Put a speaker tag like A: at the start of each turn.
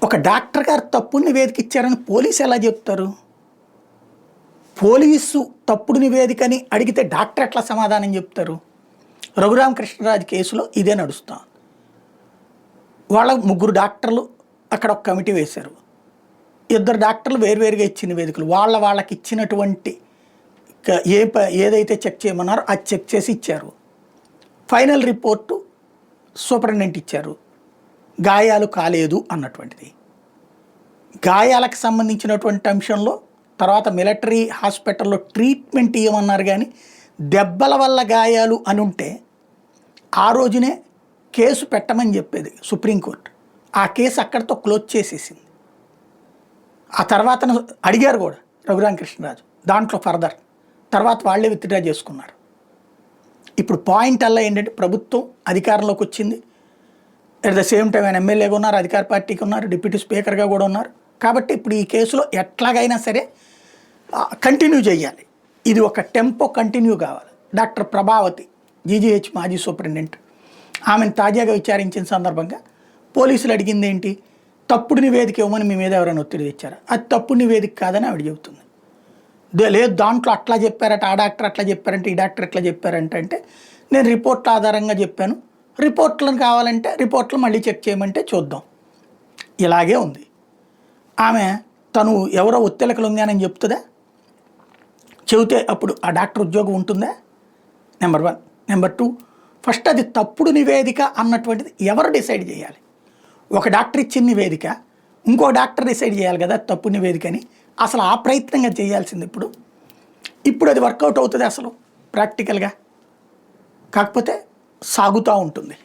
A: ఒక డాక్టర్ గారు తప్పుడు నివేదిక ఇచ్చారని పోలీసు ఎలా చెప్తారు? పోలీసు తప్పుడు నివేదికని అడిగితే డాక్టర్ ఎట్లా సమాధానం చెప్తారు? రఘురామకృష్ణరాజు కేసులో ఇదే నడుస్తాం. వాళ్ళ ముగ్గురు డాక్టర్లు అక్కడ ఒక కమిటీ వేశారు. ఇద్దరు డాక్టర్లు వేరువేరుగా ఇచ్చిన నివేదికలు వాళ్ళకి ఇచ్చినటువంటి ఏదైతే చెక్ చేయమన్నారో అది చెక్ చేసి ఇచ్చారు. ఫైనల్ రిపోర్టు సూపరింటెండెంట్ ఇచ్చారు, గాయాలు కాలేదు అన్నటువంటిది. గాయాలకు సంబంధించినటువంటి అంశంలో తర్వాత మిలిటరీ హాస్పిటల్లో ట్రీట్మెంట్ ఇవ్వమన్నారు. కానీ దెబ్బల వల్ల గాయాలు అని ఉంటే ఆ రోజునే కేసు పెట్టమని చెప్పేది సుప్రీంకోర్టు. ఆ కేసు అక్కడితో క్లోజ్ చేసేసింది. ఆ తర్వాత అడిగారు కూడా రఘురామకృష్ణరాజు దాంట్లో ఫర్దర్, తర్వాత వాళ్ళే విత్డ్రా చేసుకున్నారు. ఇప్పుడు పాయింట్ అలా ఏంటంటే ప్రభుత్వం అధికారంలోకి వచ్చింది, అట్ ద సేమ్ టైం ఆయన ఎమ్మెల్యేగా ఉన్నారు, అధికార పార్టీకి ఉన్నారు, డిప్యూటీ స్పీకర్గా కూడా ఉన్నారు. కాబట్టి ఇప్పుడు ఈ కేసులో ఎట్లాగైనా సరే కంటిన్యూ చేయాలి. ఇది ఒక టెంపో కంటిన్యూ కావాలి. డాక్టర్ ప్రభావతి జీజీహెచ్ మాజీ సూపరింటెండెంట్, ఆమెను తాజాగా విచారించిన సందర్భంగా పోలీసులు అడిగింది ఏంటి, తప్పుడు నివేదిక ఇవ్వమని మీ మీద ఎవరైనా ఒత్తిడి తెచ్చారా? అది తప్పుడు నివేదిక కాదని ఆవిడ చెబుతుంది. లేదు దాంట్లో అట్లా చెప్పారట, ఆ డాక్టర్ అట్లా చెప్పారంటే ఈ డాక్టర్ ఎట్లా చెప్పారంటే అంటే నేను రిపోర్ట్ల ఆధారంగా చెప్పాను, రిపోర్ట్లను కావాలంటే రిపోర్ట్లు మళ్ళీ చెక్ చేయమంటే చూద్దాం. ఇలాగే ఉంది. ఆమె తను ఎవరో ఒత్తిళ్ళకు లొంగానని చెప్తుందా? చెబితే అప్పుడు ఆ డాక్టర్ ఉద్యోగం ఉంటుందా? నెంబర్ 1. నెంబర్ 2, ఫస్ట్ అది తప్పుడు నివేదిక అన్నటువంటిది ఎవరు డిసైడ్ చేయాలి? ఒక డాక్టర్ ఇచ్చిన నివేదిక ఇంకో డాక్టర్ డిసైడ్ చేయాలి కదా తప్పుడు నివేదిక అని. అసలు ఆ ప్రయత్నంగా చేయాల్సింది ఇప్పుడు అది వర్కౌట్ అవుతుంది అసలు ప్రాక్టికల్గా? కాకపోతే సాగుతూ ఉంటుంది.